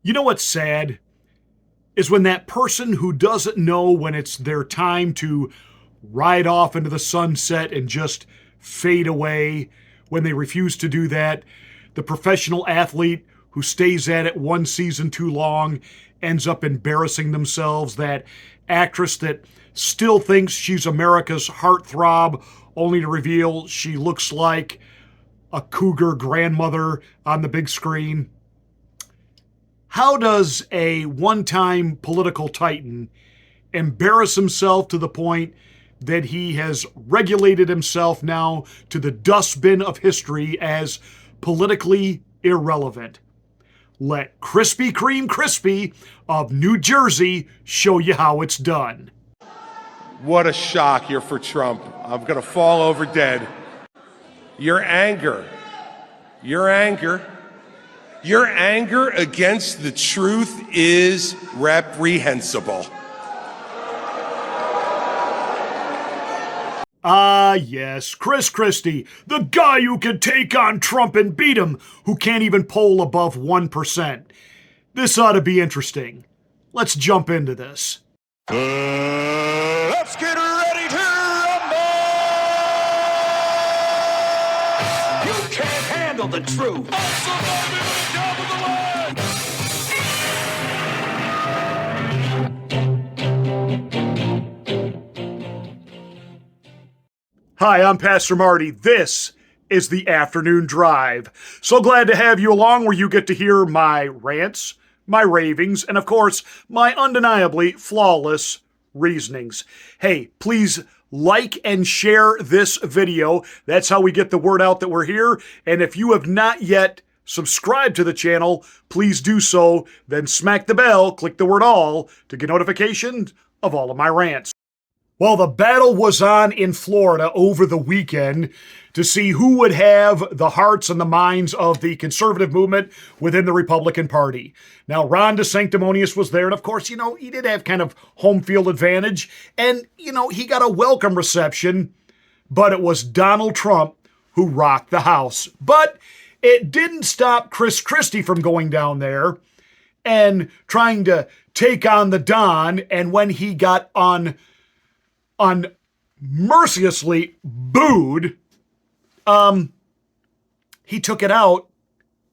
You know what's sad? Is when that person who doesn't know when it's their time to ride off into the sunset and just fade away, when they refuse to do that, the professional athlete who stays at it one season too long ends up embarrassing themselves, that actress that still thinks she's America's heartthrob, only to reveal she looks like a cougar grandmother on the big screen. How does a one-time political titan embarrass himself to the point that he has regulated himself now to the dustbin of history as politically irrelevant? Let Krispy Kreme Christie of New Jersey show you how it's done. What a shock. You're for Trump. I'm going to fall over dead. Your anger against the truth is reprehensible. Ah, yes, Chris Christie, the guy who can take on Trump and beat him, who can't even poll above 1%. This ought to be interesting. Let's jump into this. Let's get ready to rumble! You can't handle the truth. Hi, I'm Pastor Marty. This is the Afternoon Drive. So glad to have you along, where you get to hear my rants, my ravings, and of course, my undeniably flawless reasonings. Hey, please like and share this video. That's how we get the word out that we're here. And if you have not yet subscribed to the channel, please do so. Then smack the bell, click the word all to get notifications of all of my rants. Well, the battle was on in Florida over the weekend to see who would have the hearts and the minds of the conservative movement within the Republican Party. Now, Ron DeSanctimonious was there, and of course, he did have kind of home field advantage, and, he got a welcome reception, but it was Donald Trump who rocked the house. But it didn't stop Chris Christie from going down there and trying to take on the Don, and when he got mercilessly booed, he took it out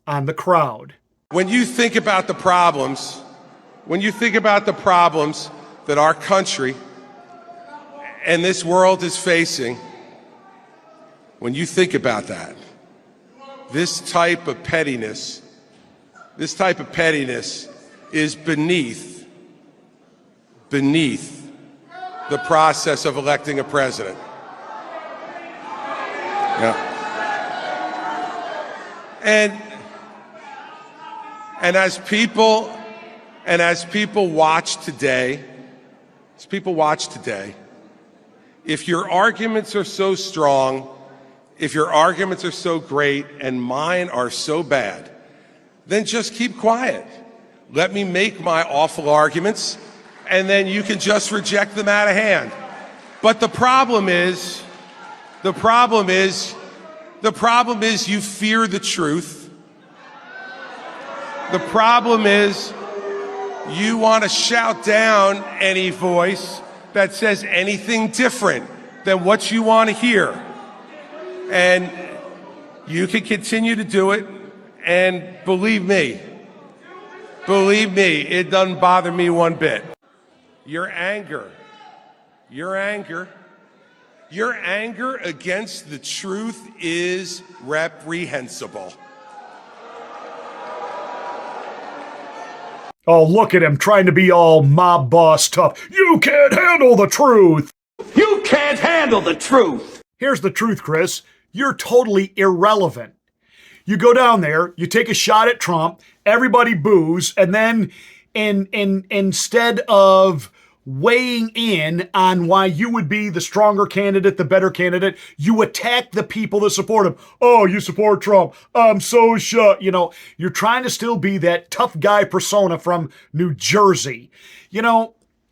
on the crowd. When you think about the problems that our country and this world is facing, when you think about that, this type of pettiness is beneath the process of electing a president. Yeah. And as people watch today, if your arguments are so strong, if your arguments are so great, and mine are so bad, then just keep quiet. Let me make my awful arguments, and then you can just reject them out of hand. But the problem is you fear the truth. The problem is you want to shout down any voice that says anything different than what you want to hear. And you can continue to do it, and believe me, it doesn't bother me one bit. Your anger against the truth is reprehensible. Oh, look at him trying to be all mob boss tough. You can't handle the truth. You can't handle the truth. Here's the truth, Chris. You're totally irrelevant. You go down there, you take a shot at Trump, everybody boos, and then instead of weighing in on why you would be the stronger candidate, the better candidate, you attack the people that support him. Oh, you support Trump. I'm so shocked. You're trying to still be that tough guy persona from New Jersey.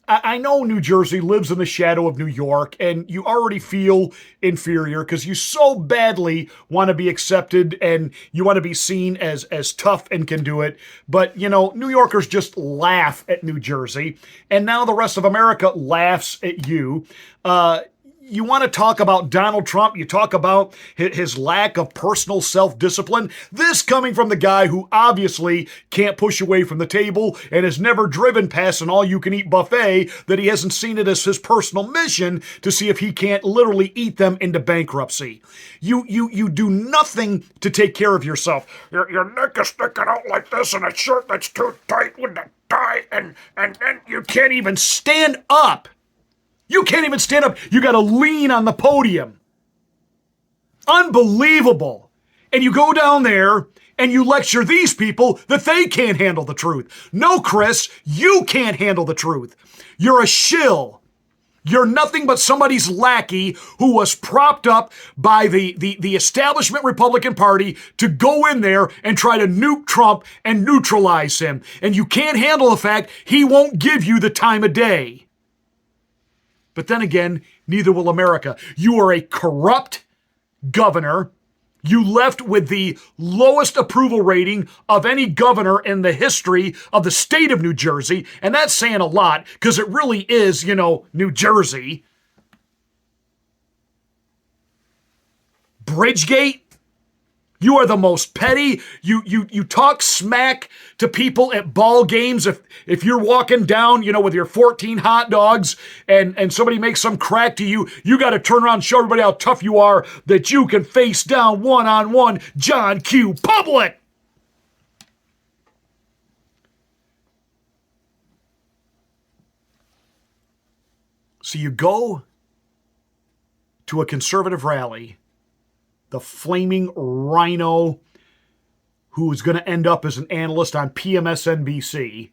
I know New Jersey lives in the shadow of New York, and you already feel inferior because you so badly want to be accepted and you want to be seen as tough and can do it. But, New Yorkers just laugh at New Jersey, and now the rest of America laughs at you. You want to talk about Donald Trump, you talk about his lack of personal self-discipline. This coming from the guy who obviously can't push away from the table and has never driven past an all-you-can-eat buffet, that he hasn't seen it as his personal mission to see if he can't literally eat them into bankruptcy. You do nothing to take care of yourself. Your neck is sticking out like this in a shirt that's too tight with the tie, and you can't even stand up. You can't even stand up. You got to lean on the podium. Unbelievable. And you go down there and you lecture these people that they can't handle the truth. No, Chris, you can't handle the truth. You're a shill. You're nothing but somebody's lackey who was propped up by the establishment Republican Party to go in there and try to nuke Trump and neutralize him. And you can't handle the fact he won't give you the time of day. But then again, neither will America. You are a corrupt governor. You left with the lowest approval rating of any governor in the history of the state of New Jersey. And that's saying a lot because it really is, New Jersey. Bridgegate. You are the most petty. You talk smack to people at ball games. If you're walking down, with your 14 hot dogs and somebody makes some crack to you, you got to turn around and show everybody how tough you are, that you can face down one-on-one John Q. Public. So you go to a conservative rally, the flaming rhino who is going to end up as an analyst on PMSNBC,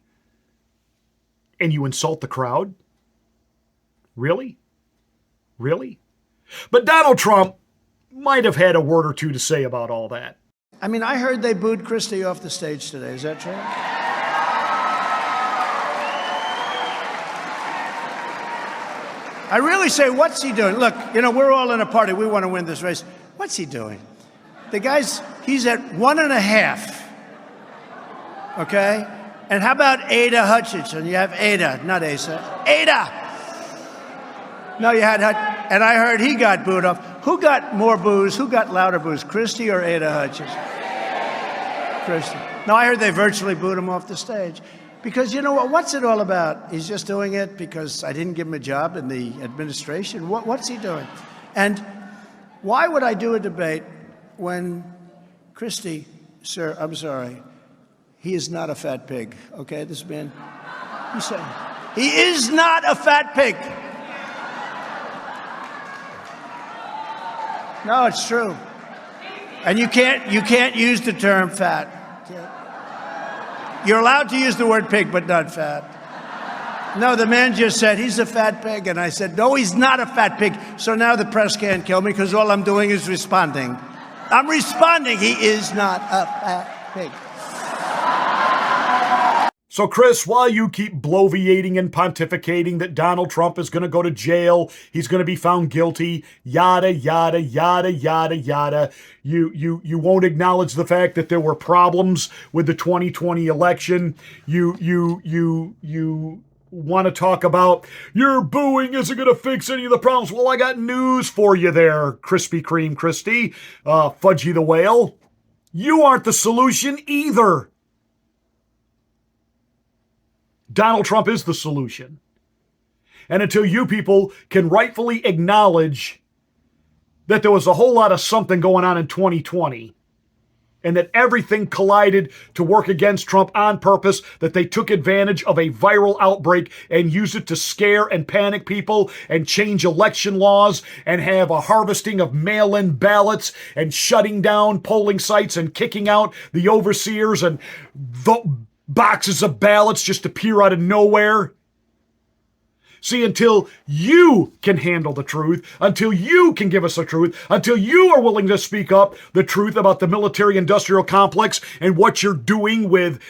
and you insult the crowd? Really? Really? But Donald Trump might have had a word or two to say about all that. I mean, I heard they booed Christie off the stage today. Is that true? I really say, what's he doing? Look, we're all in a party. We want to win this race. What's he doing? He's at 1.5. Okay? And how about Ada Hutchinson? You have Ada, not Asa. Ada! No, you had and I heard he got booed off. Who got more boos? Who got louder boos? Christie or Ada Hutchinson? Christie. No, I heard they virtually booed him off the stage. Because you know what? What's it all about? He's just doing it because I didn't give him a job in the administration. What's he doing? And why would I do a debate when Christie, sir, I'm sorry, he is not a fat pig, okay? This man, he is not a fat pig. No, it's true. And you can't use the term fat. You're allowed to use the word pig, but not fat. No, the man just said, he's a fat pig. And I said, no, he's not a fat pig. So now the press can't kill me because all I'm doing is responding. I'm responding. He is not a fat pig. So, Chris, while you keep bloviating and pontificating that Donald Trump is going to go to jail, he's going to be found guilty, yada, yada, yada, yada, yada, you won't acknowledge the fact that there were problems with the 2020 election. You want to talk about your booing isn't going to fix any of the problems. Well, I got news for you there, Krispy Kreme Christie, Fudgy the Whale. You aren't the solution either. Donald Trump is the solution. And until you people can rightfully acknowledge that there was a whole lot of something going on in 2020 and that everything collided to work against Trump on purpose, that they took advantage of a viral outbreak and used it to scare and panic people and change election laws and have a harvesting of mail-in ballots and shutting down polling sites and kicking out the overseers and boxes of ballots just appear out of nowhere. See, until you can handle the truth, until you can give us the truth, until you are willing to speak up the truth about the military-industrial complex and what you're doing with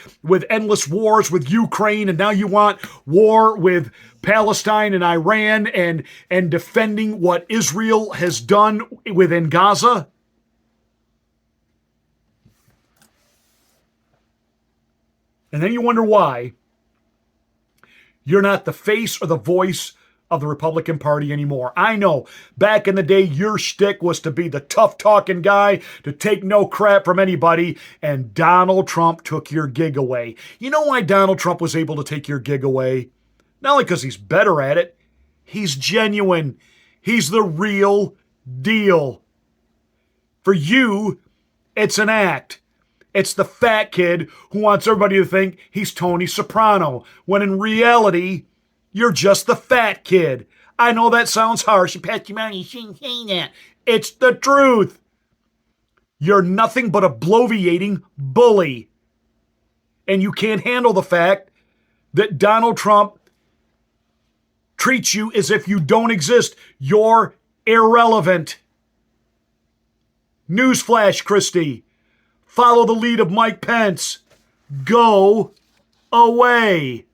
endless wars with Ukraine, and now you want war with Palestine and Iran and defending what Israel has done within Gaza. And then you wonder why you're not the face or the voice of the Republican Party anymore. I know, back in the day, your shtick was to be the tough-talking guy, to take no crap from anybody, and Donald Trump took your gig away. You know why Donald Trump was able to take your gig away? Not only because he's better at it, he's genuine. He's the real deal. For you, it's an act. It's the fat kid who wants everybody to think he's Tony Soprano, when in reality, you're just the fat kid. I know that sounds harsh. Pat, you shouldn't say that. It's the truth. You're nothing but a bloviating bully. And you can't handle the fact that Donald Trump treats you as if you don't exist. You're irrelevant. Newsflash, Christie. Follow the lead of Mike Pence. Go away.